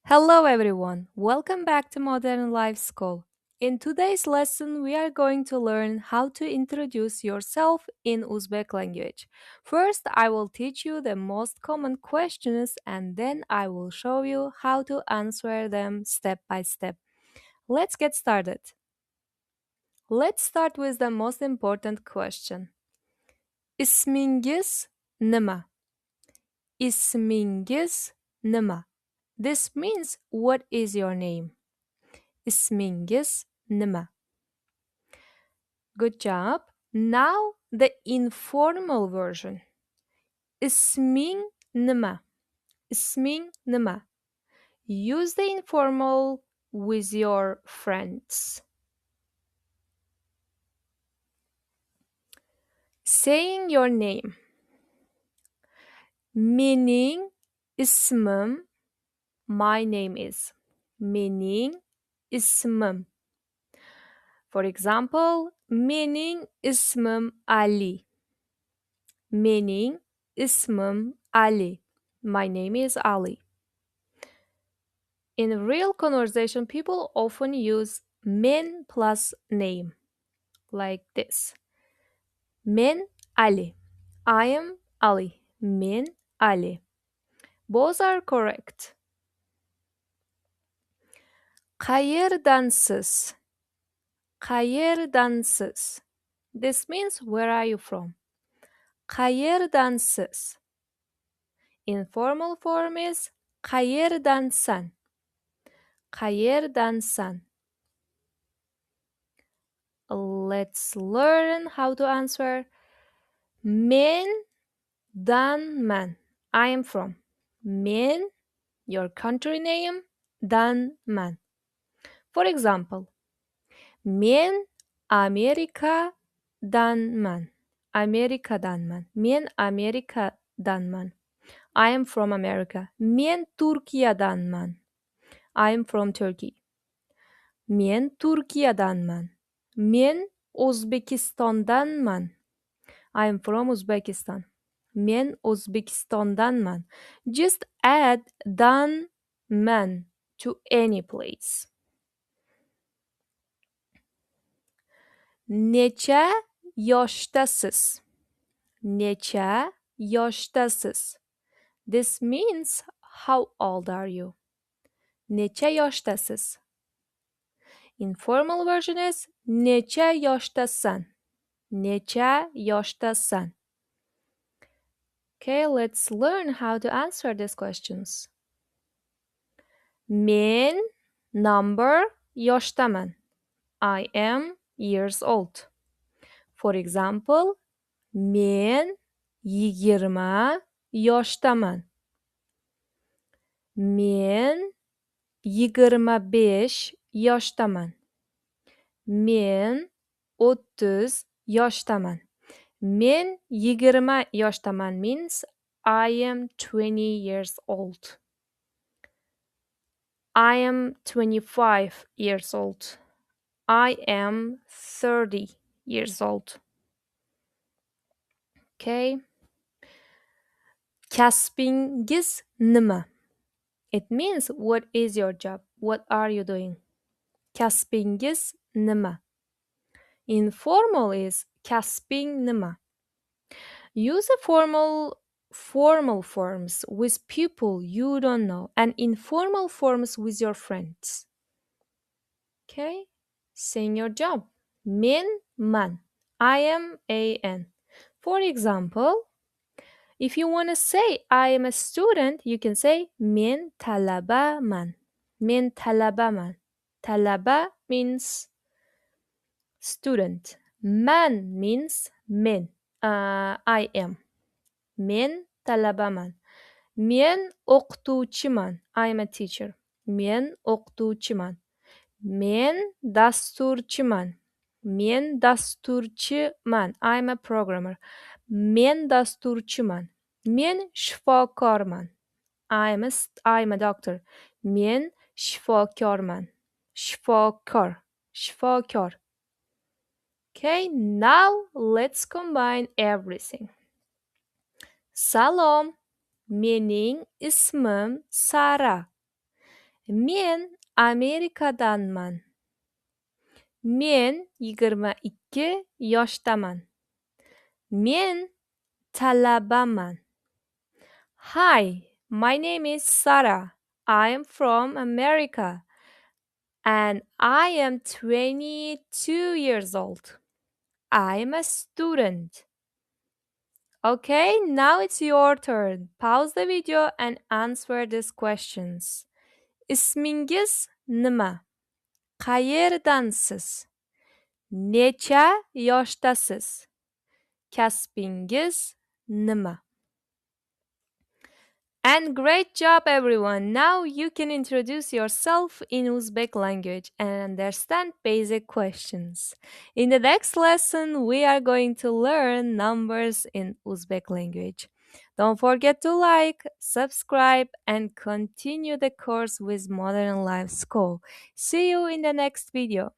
Hello everyone, welcome back to Modern Life School. In today's lesson, we are going to learn how to introduce yourself in Uzbek language. First, I will teach you the most common questions and then I will show you how to answer them step by step. Let's get started. Let's start with the most important question. İsmingiz nima? İsmingiz nima? This means what is your name? İsmingiz nima? Good job. Now the informal version. İsmin nima? İsmin nima? Use the informal with your friends. Saying your name. Meaning ismim. My name is. Meaning ismim. For example, meaning ismim Ali. Meaning ismim Ali. My name is Ali. In real conversation, people often use men plus name, like this. Men Ali. I am Ali. Men Ali. Both are correct. Qayerdansiz? Qayerdansiz? This means where are you from? Qayerdansiz? Informal form is qayerdansan? Qayerdansan? Let's learn how to answer. Mendanman. I am from. Men, your country name, danman. For example, men Amerikadanman. Amerikadanman. Men Amerikadanman. I am from America. Men Turkiyadanman. I am from Turkey. Men Turkiyadanman. Men O'zbekistondanman. I am from Uzbekistan. Men O'zbekistondanman. Just add danman to any place. Necha yoshdasiz? Necha yoshdasiz? This means how old are you? Necha yoshdasiz? Informal version is necha yoshdasan? Necha yoshdasan? Okay, let's learn how to answer these questions. Men number yoshdaman. I am years old. For example, men 20 yoshdaman. Men 25 yoshdaman. Men 30 yoshdaman. Men 20 yoshdaman means I am 20 years old. I am 25 years old. I am 30 years old. Okay. Kasbingiz nima? It means what is your job? What are you doing? Kasbingiz nima? Informal is kasbing nima. Use the formal forms with people you don't know and informal forms with your friends. Okay? Saying your job. Men man. I am an. For example, if you want to say I am a student, you can say men talabaman. Men talabaman. Talaba means student. Man means men. I am. Men talabaman. Men o'qituvchiman. I am a teacher. Men o'qituvchiman. Men dasturchiman. Men dasturchiman. I am a programmer. Men dasturchiman. Men shifokorman. I am a doctor. Men shifokorman. Shifokor. Shifokor. Okay, now let's combine everything. Salom. Mening ismim Sara. Men Amerikadanman. Men 22 yoshdaman. Men talabaman. Hi, my name is Sarah. I am from America and I am 22 years old. I am a student. Okay, now it's your turn. Pause the video and answer these questions. Ismingiz nima? Qayerdansiz? Necha yoshdasiz? Kasbingiz nima? And great job, everyone! Now you can introduce yourself in Uzbek language and understand basic questions. In the next lesson, we are going to learn numbers in Uzbek language. Don't forget to like, subscribe, and continue the course with Modern Life School. See you in the next video.